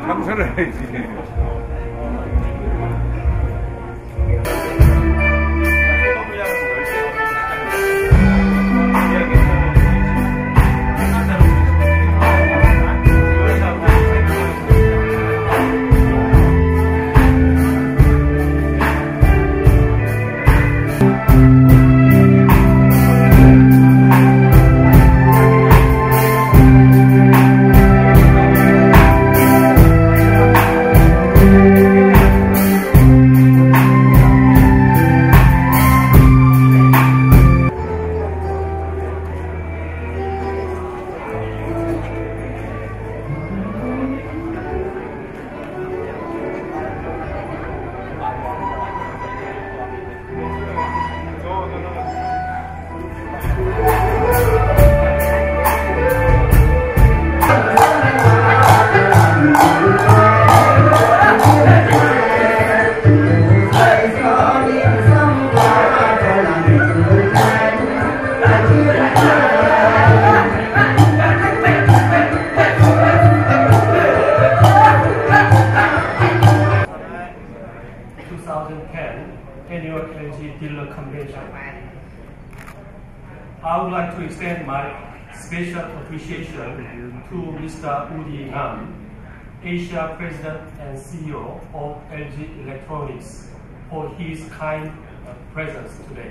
장사를 해야지. Annual LG Dealer Convention. I would like to extend my special appreciation to Mr. Woody Nam, Asia President and CEO of LG Electronics, for his kind presence today.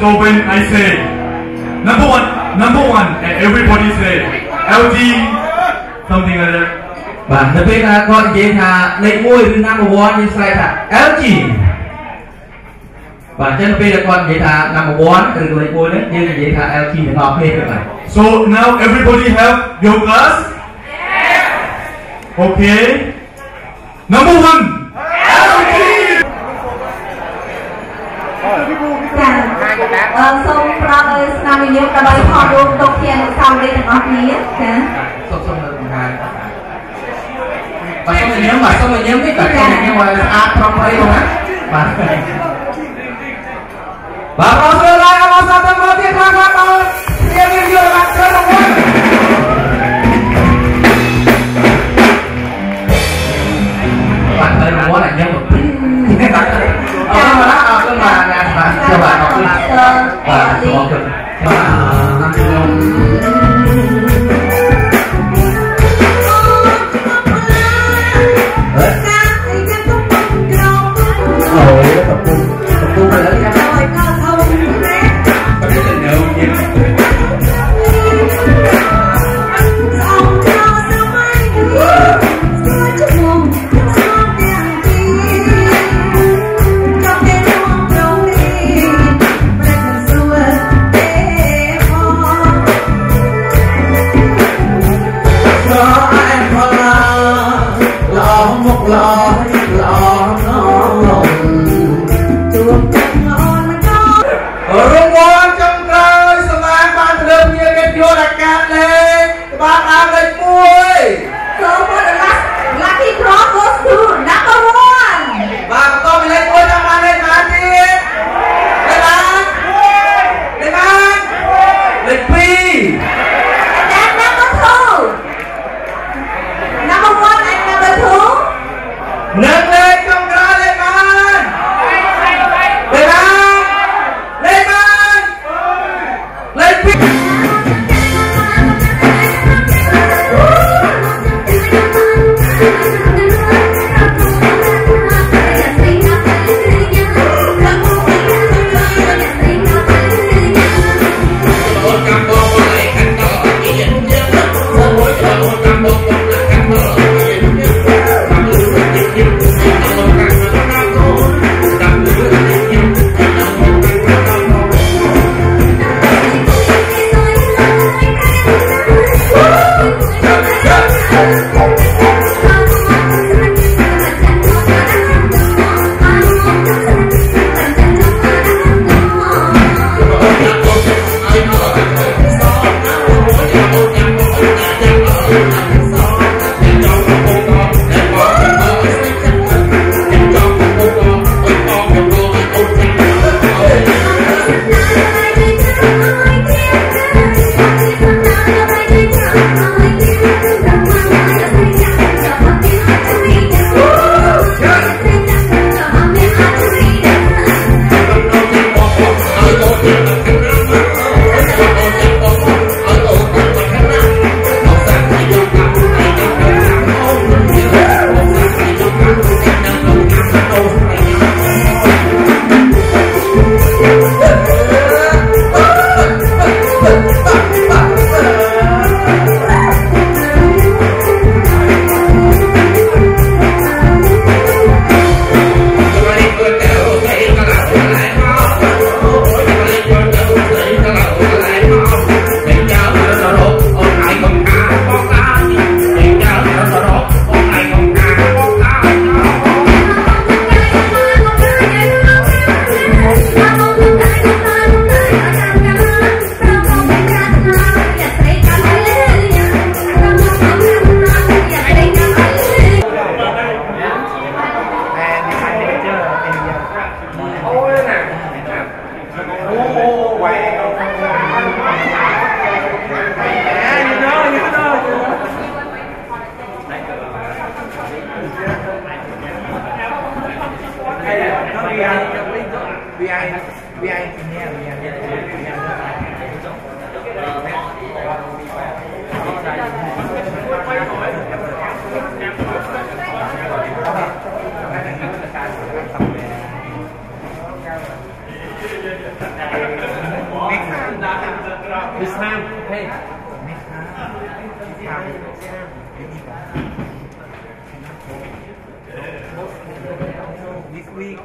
So when I say number one, and everybody say LG, something like that. Và nếu bây giờ gọi vậy là lệnh môi từ number one như sai là LG. Và trên bây giờ còn vậy là number one từ lệnh môi đấy như vậy là LG để ngọc lên rồi. So now everybody have your class. Okay. Number one. Xong ra làm mình nhớ cả bài họ luôn đầu tiên sau đây là ngọc ní xong là một ngày và xong mình nhớ cái cả cái này ngoài là from đây luôn á và bao giờ lại bao giờ tôi có tiền thang các bạn tiền nhiều bạn chơi đồng quân bạn thấy nó là nhân vật cho bạn học và cho cực tập trung phải lấy VIP เนี่ย This time, hey. This week